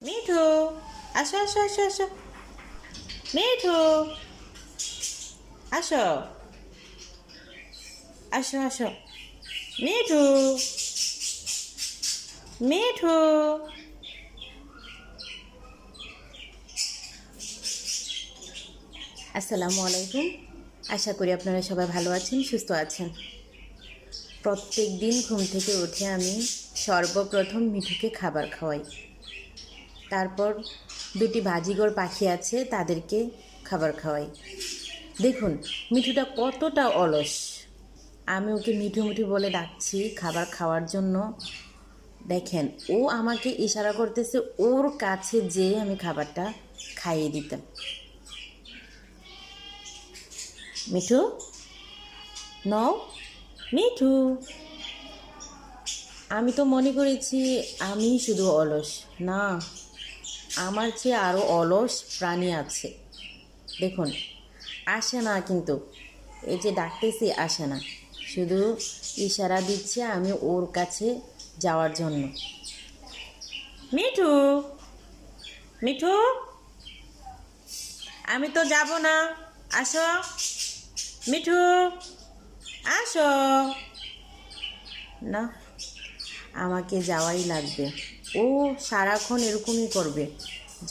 মিঠু, আসো আসো আসো আসো। মিঠু, আসো আসো আসো। মিঠু, মিঠু। আসসালামু আলাইকুম। আশা করি আপনারা সবাই ভালো আছেন, সুস্থ আছেন। প্রত্যেক দিন ঘুম থেকে উঠে আমি সর্বপ্রথম মিঠুকে খাবার খাওয়াই। তারপর দুটি বাজিঘর পাখি আছে, তাদেরকে খাবার খাওয়াই। দেখুন মিঠুটা কতটা অলস। আমি ওকে মিঠু মিঠু বলে ডাকছি খাবার খাওয়ার জন্য। দেখেন ও আমাকে ইশারা করতেছে ওর কাছে যেয়ে আমি খাবারটা খাইয়ে দিতাম। মিঠু, নও। মিঠু, আমি তো মনে করেছি আমি শুধু অলস। না, আমার চেয়ে আরও অলস প্রাণী আছে। দেখুন আসে না, কিন্তু এই যে ডাকতেছি আসে না, শুধু ইশারা দিচ্ছে আমি ওর কাছে যাওয়ার জন্য। মিঠু, মিঠু, আমি তো যাব না, আসো। মিঠু, আসো। না, আমাকে যাওয়াই লাগবে। ও সারাক্ষণ এরকমই করবে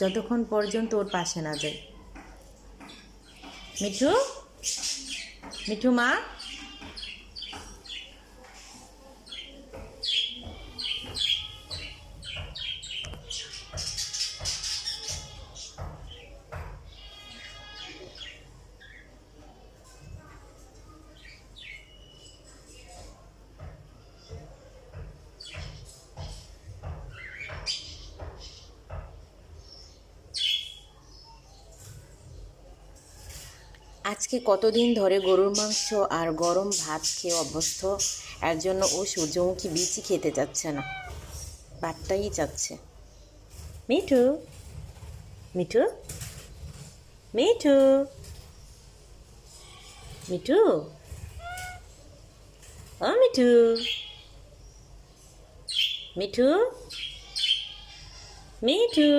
যতক্ষণ পর্যন্ত ওর পাশে না যায়। মিঠু, মিঠু মা। আজকে কতদিন ধরে গরুর মাংস আর গরম ভাত খেয়ে অভ্যস্ত, এর জন্য ও সূর্যমুখী বীজই খেতে চাচ্ছে না, ভাতটাই চাচ্ছে। মিঠু, মিঠু, মিঠু, মিঠু, ও মিঠু, মিঠু, মিঠু।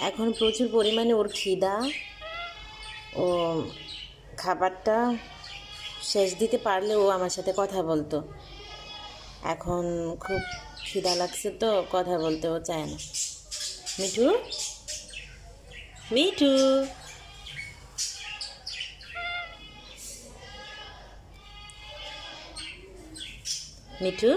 এখন প্রচুর পরিমাণে ওর খিদা। ও খাবারটা শেষ দিতে পারলে ও আমার সাথে কথা বলতো। এখন খুব খিদা লাগছে তো কথা বলতে ও চায় না। মিঠু, মিঠু, মিঠু,